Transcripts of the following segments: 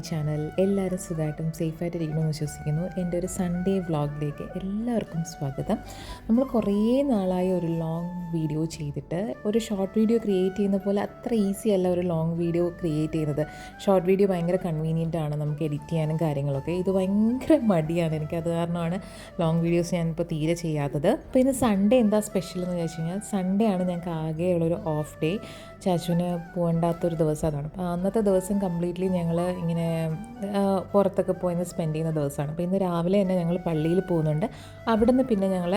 Channel. എല്ലാവരും സുഖമായിട്ടും സേഫായിട്ടിരിക്കണമെന്ന് വിശ്വസിക്കുന്നു. എൻ്റെ ഒരു സൺഡേ വ്ളോഗിലേക്ക് എല്ലാവർക്കും സ്വാഗതം. നമ്മൾ കുറേ നാളായി ഒരു ലോങ് വീഡിയോ ചെയ്തിട്ട്, ഒരു ഷോർട്ട് വീഡിയോ ക്രിയേറ്റ് ചെയ്യുന്ന പോലെ അത്ര ഈസി അല്ല ഒരു ലോങ് വീഡിയോ ക്രിയേറ്റ് ചെയ്യുന്നത്. ഷോർട്ട് വീഡിയോ ഭയങ്കര കൺവീനിയൻ്റ് ആണ് നമുക്ക് എഡിറ്റ് ചെയ്യാനും കാര്യങ്ങളൊക്കെ. ഇത് ഭയങ്കര മടിയാണ് എനിക്ക്. അത് കാരണമാണ് ലോങ് വീഡിയോസ് ഞാനിപ്പോൾ തീരെ ചെയ്യാത്തത്. അപ്പോൾ ഇന്ന് സൺഡേ എന്താ സ്പെഷ്യൽ എന്ന് ചോദിച്ചു കഴിഞ്ഞാൽ, സൺഡേ ആണ് ഞങ്ങൾക്ക് ആകെയുള്ളൊരു ഓഫ് ഡേ. ചാച്ചുവിന് പോകണ്ടാത്തൊരു ദിവസം അതാണ്. അപ്പോൾ അന്നത്തെ ദിവസം കംപ്ലീറ്റ്ലി ഞങ്ങൾ ഇങ്ങനെ പുറത്തൊക്കെ പോയി സ്പെൻഡ് ചെയ്യുന്ന ദിവസമാണ്. അപ്പോൾ ഇന്ന് രാവിലെ തന്നെ ഞങ്ങൾ പള്ളിയിൽ പോകുന്നുണ്ട്. അവിടെ നിന്ന് പിന്നെ ഞങ്ങൾ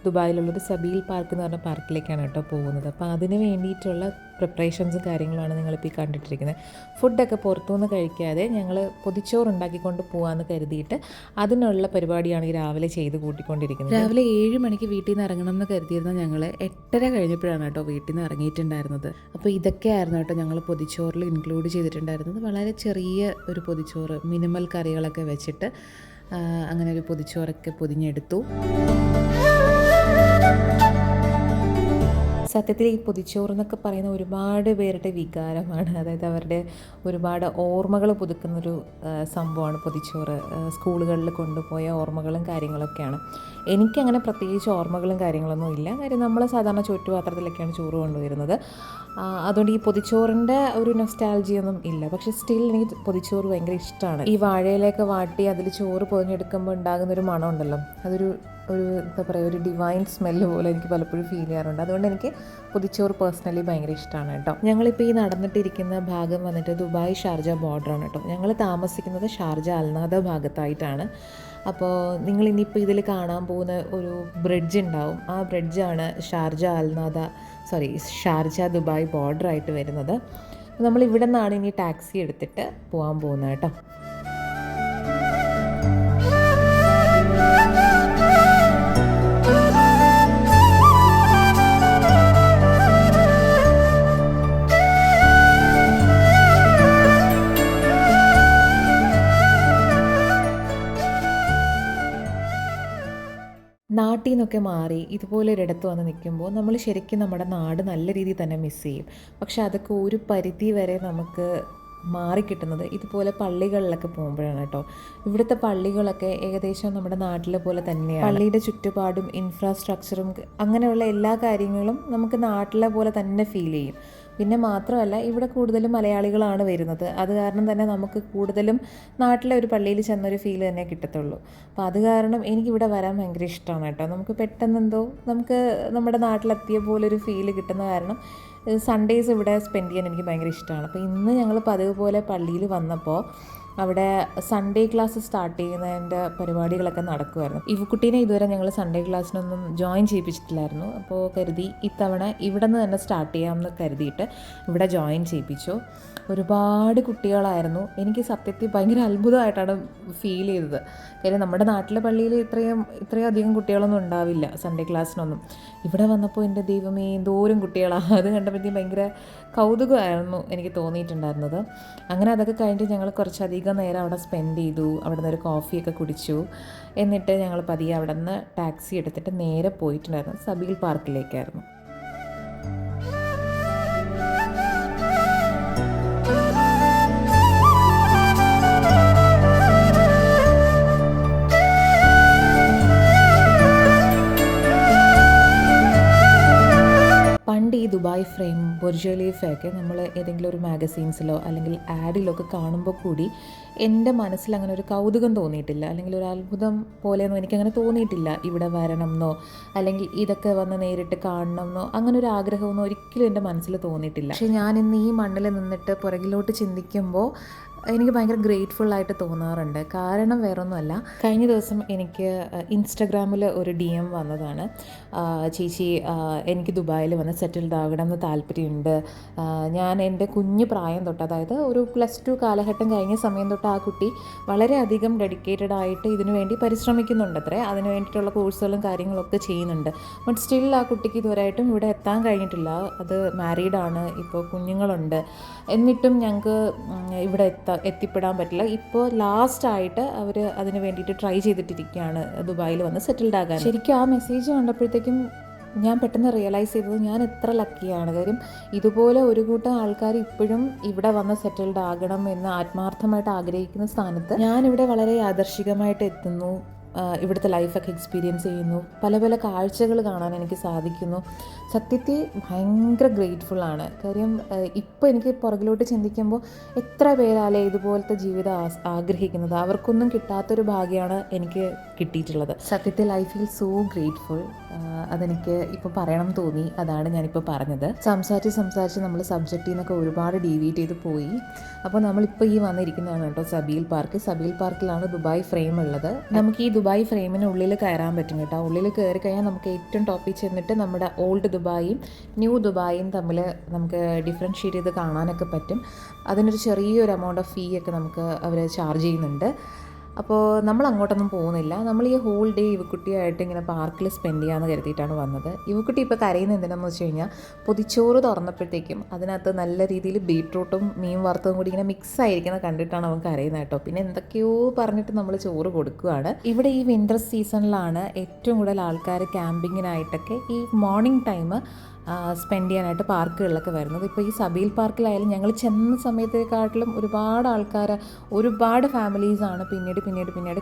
ദുബായിലുള്ളൊരു സബീൽ പാർക്ക് എന്ന് പറഞ്ഞ പാർക്കിലേക്കാണ് കേട്ടോ പോകുന്നത്. അപ്പോൾ അതിന് വേണ്ടിയിട്ടുള്ള പ്രിപ്പറേഷൻസും കാര്യങ്ങളാണ് നിങ്ങളിപ്പോൾ ഈ കണ്ടിട്ടിരിക്കുന്നത്. ഫുഡൊക്കെ പുറത്തുനിന്ന് കഴിക്കാതെ ഞങ്ങൾ പൊതിച്ചോറ് ഉണ്ടാക്കിക്കൊണ്ട് പോകാമെന്ന് കരുതിയിട്ട് അതിനുള്ള പരിപാടിയാണ് ഈ രാവിലെ ചെയ്ത് കൂട്ടിക്കൊണ്ടിരിക്കുന്നത്. രാവിലെ 7 മണിക്ക് വീട്ടിൽ നിന്ന് ഇറങ്ങണം എന്ന് കരുതിയിരുന്ന ഞങ്ങൾ 8:30 കഴിഞ്ഞപ്പോഴാണ് കേട്ടോ വീട്ടിൽ നിന്ന് ഇറങ്ങിയിട്ടുണ്ടായിരുന്നത്. അപ്പോൾ ഇതൊക്കെയായിരുന്നു കേട്ടോ ഞങ്ങൾ പൊതിച്ചോറിൽ ഇൻക്ലൂഡ് ചെയ്തിട്ടുണ്ടായിരുന്നത്. വളരെ ചെറിയ ഒരു പൊതിച്ചോറ്, മിനിമൽ കറികളൊക്കെ വെച്ചിട്ട് അങ്ങനെ ഒരു പൊതിച്ചോറൊക്കെ പൊതിഞ്ഞെടുത്തു. സത്യത്തിൽ ഈ പൊതിച്ചോറ് എന്നൊക്കെ പറയുന്ന ഒരുപാട് പേരുടെ വികാരമാണ്. അതായത് അവരുടെ ഒരുപാട് ഓർമ്മകൾ പുതുക്കുന്നൊരു സംഭവമാണ് പൊതിച്ചോറ്. സ്കൂളുകളിൽ കൊണ്ടുപോയ ഓർമ്മകളും കാര്യങ്ങളൊക്കെയാണ്. എനിക്കങ്ങനെ പ്രത്യേകിച്ച് ഓർമ്മകളും കാര്യങ്ങളൊന്നും ഇല്ല. കാര്യം നമ്മൾ സാധാരണ ചുറ്റുപാത്രത്തിലൊക്കെയാണ് ചോറ് കൊണ്ടുവരുന്നത്. അതുകൊണ്ട് ഈ പൊതിച്ചോറിൻ്റെ ഒരു നൊസ്റ്റാൾജിയൊന്നും ഇല്ല. പക്ഷേ സ്റ്റിൽ എനിക്ക് പൊതിച്ചോറ് ഭയങ്കര ഇഷ്ടമാണ്. ഈ വാഴയിലൊക്കെ വാട്ടി അതിൽ ചോറ് പൊതിഞ്ഞെടുക്കുമ്പോൾ ഉണ്ടാകുന്നൊരു മണം ഉണ്ടല്ലോ, അതൊരു എന്താ പറയുക, ഒരു ഡിവൈൻ സ്മെല്ല് പോലെ എനിക്ക് പലപ്പോഴും ഫീൽ ചെയ്യാറുണ്ട്. അതുകൊണ്ട് എനിക്ക് പൊതിച്ചോറ് പേഴ്സണലി ഭയങ്കര ഇഷ്ടമാണ് കേട്ടോ. ഞങ്ങളിപ്പോൾ ഈ നടന്നിട്ടിരിക്കുന്ന ഭാഗം വന്നിട്ട് ദുബായ് ഷാർജ ബോർഡറാണ് കേട്ടോ. ഞങ്ങൾ താമസിക്കുന്നത് ഷാർജ അൽനാദ ഭാഗത്തായിട്ടാണ്. അപ്പോൾ നിങ്ങൾ ഇനിയിപ്പോൾ ഇതിൽ കാണാൻ പോകുന്ന ഒരു ബ്രിഡ്ജ് ഉണ്ടാവും. ആ ബ്രിഡ്ജാണ് ഷാർജ ദുബായ് ബോർഡറായിട്ട് വരുന്നത്. നമ്മൾ ഇവിടെ നിന്നാണ് ഇനി ടാക്സി എടുത്തിട്ട് പോകാൻ പോകുന്നത് കേട്ടോ. നാട്ടിൽ നിന്നൊക്കെ മാറി ഇതുപോലൊരിടത്ത് വന്ന് നിൽക്കുമ്പോൾ നമ്മൾ ശരിക്കും നമ്മുടെ നാട് നല്ല രീതിയിൽ തന്നെ മിസ് ചെയ്യും. പക്ഷെ അതൊക്കെ ഒരു പരിധി വരെ നമുക്ക് മാറിക്കിട്ടുന്നത് ഇതുപോലെ പള്ളികളിലൊക്കെ പോകുമ്പോഴാണ് കേട്ടോ. ഇവിടുത്തെ പള്ളികളൊക്കെ ഏകദേശം നമ്മുടെ നാട്ടിലെ പോലെ തന്നെയാണ്. പള്ളിയുടെ ചുറ്റുപാടും ഇൻഫ്രാസ്ട്രക്ചറും അങ്ങനെയുള്ള എല്ലാ കാര്യങ്ങളും നമുക്ക് നാട്ടിലെ പോലെ തന്നെ ഫീൽ ചെയ്യും. പിന്നെ മാത്രമല്ല, ഇവിടെ കൂടുതലും മലയാളികളാണ് വരുന്നത്. അത് കാരണം തന്നെ നമുക്ക് കൂടുതലും നാട്ടിലെ ഒരു പള്ളിയിൽ ചെന്നൊരു ഫീൽ തന്നെ കിട്ടത്തുള്ളൂ. അപ്പോൾ അത് കാരണം എനിക്കിവിടെ വരാൻ ഭയങ്കര ഇഷ്ടമാണ് കേട്ടോ. നമുക്ക് പെട്ടെന്നെന്തോ നമുക്ക് നമ്മുടെ നാട്ടിലെത്തിയ പോലൊരു ഫീൽ കിട്ടുന്ന കാരണം സൺഡേസ് ഇവിടെ സ്പെൻഡ് ചെയ്യാൻ എനിക്ക് ഭയങ്കര ഇഷ്ടമാണ്. അപ്പോൾ ഇന്ന് ഞങ്ങൾ പതിവ് പോലെ പള്ളിയിൽ വന്നപ്പോൾ അവിടെ സൺഡേ ക്ലാസ് സ്റ്റാർട്ട് ചെയ്യുന്നതിൻ്റെ പരിപാടികളൊക്കെ നടക്കുമായിരുന്നു. ഇവക്കുട്ടീനെ ഇതുവരെ ഞങ്ങൾ സൺഡേ ക്ലാസ്സിനൊന്നും ജോയിൻ ചെയ്യിപ്പിച്ചിട്ടില്ലായിരുന്നു. അപ്പോൾ കരുതി ഇത്തവണ ഇവിടെ നിന്ന് തന്നെ സ്റ്റാർട്ട് ചെയ്യാമെന്ന് കരുതിയിട്ട് ഇവിടെ ജോയിൻ ചെയ്യിപ്പിച്ചു. ഒരുപാട് കുട്ടികളായിരുന്നു. എനിക്ക് സത്യത്തിൽ ഭയങ്കര അത്ഭുതമായിട്ടാണ് ഫീൽ ചെയ്തത്. കാര്യം നമ്മുടെ നാട്ടിലെ പള്ളിയിൽ ഇത്രയും അധികം കുട്ടികളൊന്നും ഉണ്ടാവില്ല സൺഡേ ക്ലാസ്സിനൊന്നും. ഇവിടെ വന്നപ്പോൾ എൻ്റെ ദൈവമേ എന്തോരം കുട്ടികളാണ്. അത് കണ്ടപ്പോഴത്തേക്കും ഭയങ്കര കൗതുകമായിരുന്നു എനിക്ക് തോന്നിയിട്ടുണ്ടായിരുന്നത്. അങ്ങനെ അതൊക്കെ കഴിഞ്ഞിട്ട് ഞങ്ങൾ കുറച്ചധികം നേരം അവിടെ സ്പെൻഡ് ചെയ്തു. അവിടെ നിന്ന് ഒരു കോഫിയൊക്കെ കുടിച്ചു. എന്നിട്ട് ഞങ്ങൾ പതിയെ അവിടെ നിന്ന് ടാക്സി എടുത്തിട്ട് നേരെ പോയിട്ടുണ്ടായിരുന്നു സബീൽ പാർക്കിലേക്കായിരുന്നു. പണ്ട് ഈ ദുബായ് ഫ്രെയിം, ബുർജ് ഖലീഫയൊക്കെ നമ്മൾ ഏതെങ്കിലും ഒരു മാഗസീൻസിലോ അല്ലെങ്കിൽ ആഡിലോ ഒക്കെ കാണുമ്പോൾ കൂടി എൻ്റെ മനസ്സിൽ അങ്ങനെ ഒരു കൗതുകം തോന്നിയിട്ടില്ല, അല്ലെങ്കിൽ ഒരു അത്ഭുതം പോലെയൊന്നും എനിക്കങ്ങനെ തോന്നിയിട്ടില്ല. ഇവിടെ വരണം എന്നോ അല്ലെങ്കിൽ ഇതൊക്കെ വന്ന് നേരിട്ട് കാണണം എന്നോ അങ്ങനെ ഒരു ആഗ്രഹമൊന്നും ഒരിക്കലും എൻ്റെ മനസ്സിൽ തോന്നിയിട്ടില്ല. പക്ഷേ ഞാൻ ഇന്ന് ഈ മണ്ണിൽ നിന്നിട്ട് പുറകിലോട്ട് ചിന്തിക്കുമ്പോൾ എനിക്ക് ഭയങ്കര ഗ്രേറ്റ്ഫുള്ളായിട്ട് തോന്നാറുണ്ട്. കാരണം വേറൊന്നുമല്ല, കഴിഞ്ഞ ദിവസം എനിക്ക് ഇൻസ്റ്റഗ്രാമിൽ ഒരു DM വന്നതാണ്. ചേച്ചി, എനിക്ക് ദുബായിൽ വന്ന് സെറ്റിൽഡ് ആകണമെന്ന് താല്പര്യമുണ്ട്. ഞാൻ എൻ്റെ കുഞ്ഞു പ്രായം തൊട്ട്, അതായത് ഒരു +2 കാലഘട്ടം കഴിഞ്ഞ സമയം തൊട്ട് ആ കുട്ടി വളരെയധികം ഡെഡിക്കേറ്റഡ് ആയിട്ട് ഇതിനു വേണ്ടി പരിശ്രമിക്കുന്നുണ്ട് അത്രേ. അതിന് വേണ്ടിയിട്ടുള്ള കോഴ്സുകളും കാര്യങ്ങളൊക്കെ ചെയ്യുന്നുണ്ട്. ബട്ട് സ്റ്റിൽ ആ കുട്ടിക്ക് ഇതുവരെയായിട്ടും ഇവിടെ എത്താൻ കഴിഞ്ഞിട്ടില്ല. അത് മാരീഡാണ്, ഇപ്പോൾ കുഞ്ഞുങ്ങളുണ്ട്. എന്നിട്ടും ഞങ്ങൾക്ക് ഇവിടെ എത്തിപ്പെടാൻ പറ്റില്ല. ഇപ്പോൾ ലാസ്റ്റായിട്ട് അവർ അതിന് വേണ്ടിയിട്ട് ട്രൈ ചെയ്തിട്ടിരിക്കുകയാണ് ദുബായിൽ വന്ന് സെറ്റിൽഡ് ആകാൻ. ശരിക്കും ആ മെസ്സേജ് കണ്ടപ്പോഴത്തേക്കും ഞാൻ പെട്ടെന്ന് റിയലൈസ് ചെയ്തത് ഞാൻ എത്ര ലക്കിയാണ്. കാര്യം ഇതുപോലെ ഒരു കൂട്ടം ആൾക്കാർ ഇപ്പോഴും ഇവിടെ വന്ന് സെറ്റിൽഡ് ആകണം എന്ന് ആത്മാർത്ഥമായിട്ട് ആഗ്രഹിക്കുന്ന സ്ഥാനത്ത് ഞാനിവിടെ വളരെ യാദർശികമായിട്ട് എത്തുന്നു. ഇവിടുത്തെ ലൈഫൊക്കെ എക്സ്പീരിയൻസ് ചെയ്യുന്നു, പല പല കാഴ്ചകൾ കാണാൻ എനിക്ക് സാധിക്കുന്നു. സത്യത്തിൽ ഭയങ്കര ഗ്രേറ്റ്ഫുള്ളാണ്. കാര്യം ഇപ്പോൾ എനിക്ക് പുറകിലോട്ട് ചിന്തിക്കുമ്പോൾ എത്ര പേരാലേ ഇതുപോലത്തെ ജീവിതം ആഗ്രഹിക്കുന്നത്. അവർക്കൊന്നും കിട്ടാത്തൊരു ഭാഗ്യമാണ് എനിക്ക് കിട്ടിയിട്ടുള്ളത്. സത്യത്തിൽ ഐ ഫീൽ സോ ഗ്രേറ്റ്ഫുൾ. അതെനിക്ക് ഇപ്പോൾ പറയണം തോന്നി, അതാണ് ഞാനിപ്പോൾ പറഞ്ഞത്. സംസാരിച്ച് നമ്മൾ സബ്ജക്റ്റിൽ നിന്നൊക്കെ ഒരുപാട് ഡീവിയേറ്റ് ചെയ്ത് പോയി. അപ്പോൾ നമ്മളിപ്പോൾ ഈ വന്നിരിക്കുന്നതാണ് കേട്ടോ സബീൽ പാർക്ക്. സബീൽ പാർക്കിലാണ് ദുബായ് ഫ്രെയിം ഉള്ളത്. നമുക്ക് ഈ ദുബായ് ഫ്രെയിമിന് ഉള്ളിൽ കയറാൻ പറ്റും കേട്ടോ. ഉള്ളിൽ കയറി കഴിഞ്ഞാൽ നമുക്ക് ഏറ്റവും ടോപ്പിൽ ചെന്നിട്ട് നമ്മുടെ ഓൾഡ് ദുബായും ന്യൂ ദുബായും തമ്മിൽ നമുക്ക് ഡിഫറൻഷ്യേറ്റ് ചെയ്ത് കാണാനൊക്കെ പറ്റും. അതിനൊരു ചെറിയൊരു എമൗണ്ട് ഓഫ് ഫീ ഒക്കെ നമുക്ക് അവർ ചാർജ് ചെയ്യുന്നുണ്ട്. അപ്പോൾ നമ്മൾ അങ്ങോട്ടൊന്നും പോകുന്നില്ല. നമ്മൾ ഈ ഹോൾ ഡേ ഇവക്കുട്ടിയായിട്ട് ഇങ്ങനെ പാർക്കിൽ സ്പെൻഡ് ചെയ്യാമെന്ന് കരുതിയിട്ടാണ് വന്നത്. ഇവക്കുട്ടി ഇപ്പോൾ കരയുന്നത് എന്തിനാണെന്ന് വെച്ച് കഴിഞ്ഞാൽ പൊതിച്ചോറ് തുറന്നപ്പോഴത്തേക്കും അതിനകത്ത് നല്ല രീതിയിൽ ബീട്രൂട്ടും മീൻ വറുത്തതും കൂടി ഇങ്ങനെ മിക്സ് ആയിരിക്കുന്നത് കണ്ടിട്ടാണ് അവൻ കരയുന്നത് കേട്ടോ. പിന്നെ എന്തൊക്കെയോ പറഞ്ഞിട്ട് നമ്മൾ ചോറ് കൊടുക്കുകയാണ്. ഇവിടെ ഈ വിൻ്റർ സീസണിലാണ് ഏറ്റവും കൂടുതൽ ആൾക്കാർ ക്യാമ്പിങ്ങിനായിട്ടൊക്കെ ഈ മോർണിംഗ് ടൈം സ്പെൻഡ് ചെയ്യാനായിട്ട് പാർക്കുകളിലൊക്കെ വരുന്നത്. ഇപ്പോൾ ഈ സബീൽ പാർക്കിലായാലും ഞങ്ങൾ ചെന്ന സമയത്തേക്കാട്ടിലും ഒരുപാട് ആൾക്കാർ, ഒരുപാട് ഫാമിലീസാണ് പിന്നീട്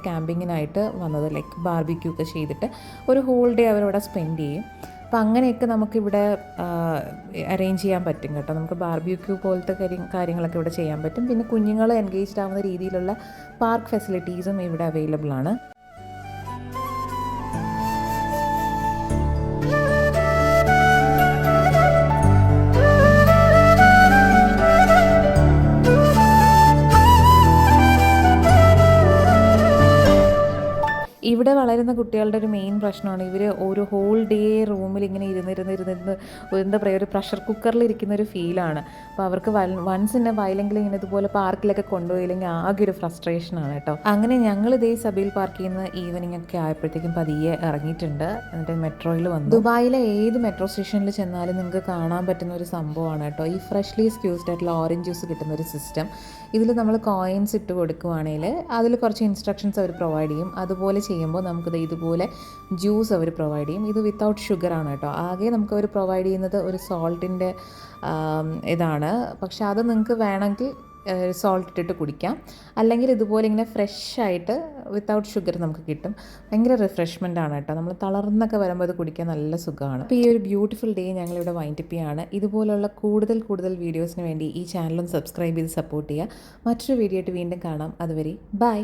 ക്യാമ്പിങ്ങിനായിട്ട് വന്നത്. ലൈക്ക് ബാർബിക്യൂ ഒക്കെ ചെയ്തിട്ട് ഒരു ഹോൾ ഡേ അവരവിടെ സ്പെൻഡ് ചെയ്യും. അപ്പോൾ അങ്ങനെയൊക്കെ നമുക്കിവിടെ അറേഞ്ച് ചെയ്യാൻ പറ്റും കേട്ടോ. നമുക്ക് ബാർബിക്യൂ പോലത്തെ കാര്യങ്ങളൊക്കെ ഇവിടെ ചെയ്യാൻ പറ്റും. പിന്നെ കുഞ്ഞുങ്ങൾ എൻഗേജ്ഡ് ആവുന്ന രീതിയിലുള്ള പാർക്ക് ഫെസിലിറ്റീസും ഇവിടെ അവൈലബിൾ ആണ്. ഇവിടെ വളരുന്ന കുട്ടികളുടെ ഒരു മെയിൻ പ്രശ്നമാണ് ഇവർ ഒരു ഹോൾ ഡേ റൂമിൽ ഇങ്ങനെ ഇരുന്ന് എന്താ പറയുക, ഒരു പ്രഷർ കുക്കറിലിരിക്കുന്ന ഒരു ഫീലാണ്. അപ്പോൾ അവർക്ക് വൺസ് ഇൻ എ വൈലെങ്കിലും ഇങ്ങനെ ഇതുപോലെ പാർക്കിലൊക്കെ കൊണ്ടുപോയില്ലെങ്കിൽ ആകെ ഒരു ഫ്രസ്ട്രേഷനാണ് കേട്ടോ. അങ്ങനെ ഞങ്ങൾ ഇതേ സബീൽ പാർക്കിൽ നിന്ന് ഈവനിങ് ഒക്കെ ആയപ്പോഴത്തേക്കും പതിയെ ഇറങ്ങിയിട്ടുണ്ട്. എന്നിട്ട് മെട്രോയിൽ വന്നു. ദുബായിലെ ഏത് മെട്രോ സ്റ്റേഷനിൽ ചെന്നാലും നിങ്ങൾക്ക് കാണാൻ പറ്റുന്ന ഒരു സംഭവമാണ് കേട്ടോ ഈ ഫ്രഷ്ലി സ്ക്യൂസ്ഡ് ആയിട്ടുള്ള ഓറഞ്ച് ജ്യൂസ് കിട്ടുന്ന ഒരു സിസ്റ്റം. ഇതിൽ നമ്മൾ കോയിൻസ് ഇട്ട് കൊടുക്കുവാണെങ്കിൽ അതിൽ കുറച്ച് ഇൻസ്ട്രക്ഷൻസ് അവർ പ്രൊവൈഡ് ചെയ്യും. അതുപോലെ ചെയ്യുമ്പോൾ നമുക്കിത് ഇതുപോലെ ജ്യൂസ് അവർ പ്രൊവൈഡ് ചെയ്യും. ഇത് വിത്തൗട്ട് ഷുഗറാണ് കേട്ടോ. ആകെ നമുക്ക് അവർ പ്രൊവൈഡ് ചെയ്യുന്നത് ഒരു സോൾട്ടിൻ്റെ ഇതാണ്. പക്ഷെ അത് നിങ്ങൾക്ക് വേണമെങ്കിൽ സോൾട്ട് ഇട്ടിട്ട് കുടിക്കാം. അല്ലെങ്കിൽ ഇതുപോലെ ഇങ്ങനെ ഫ്രഷായിട്ട് വിത്തൗട്ട് ഷുഗർ നമുക്ക് കിട്ടും. ഭയങ്കര റിഫ്രഷ്മെൻ്റ് ആണ് കേട്ടോ. നമ്മൾ തളർന്നൊക്കെ വരുമ്പോൾ ഇത് കുടിക്കാൻ നല്ല സുഖമാണ്. അപ്പോൾ ഈ ഒരു ബ്യൂട്ടിഫുൾ ഡേ ഞങ്ങളിവിടെ വൈൻഡപ്പ് ചെയ്യാണ്. ഇതുപോലുള്ള കൂടുതൽ വീഡിയോസിന് വേണ്ടി ഈ ചാനലും സബ്സ്ക്രൈബ് ചെയ്ത് സപ്പോർട്ട് ചെയ്യുക. മറ്റൊരു വീഡിയോ ആയിട്ട് വീണ്ടും കാണാം. അതുവരെ ബൈ.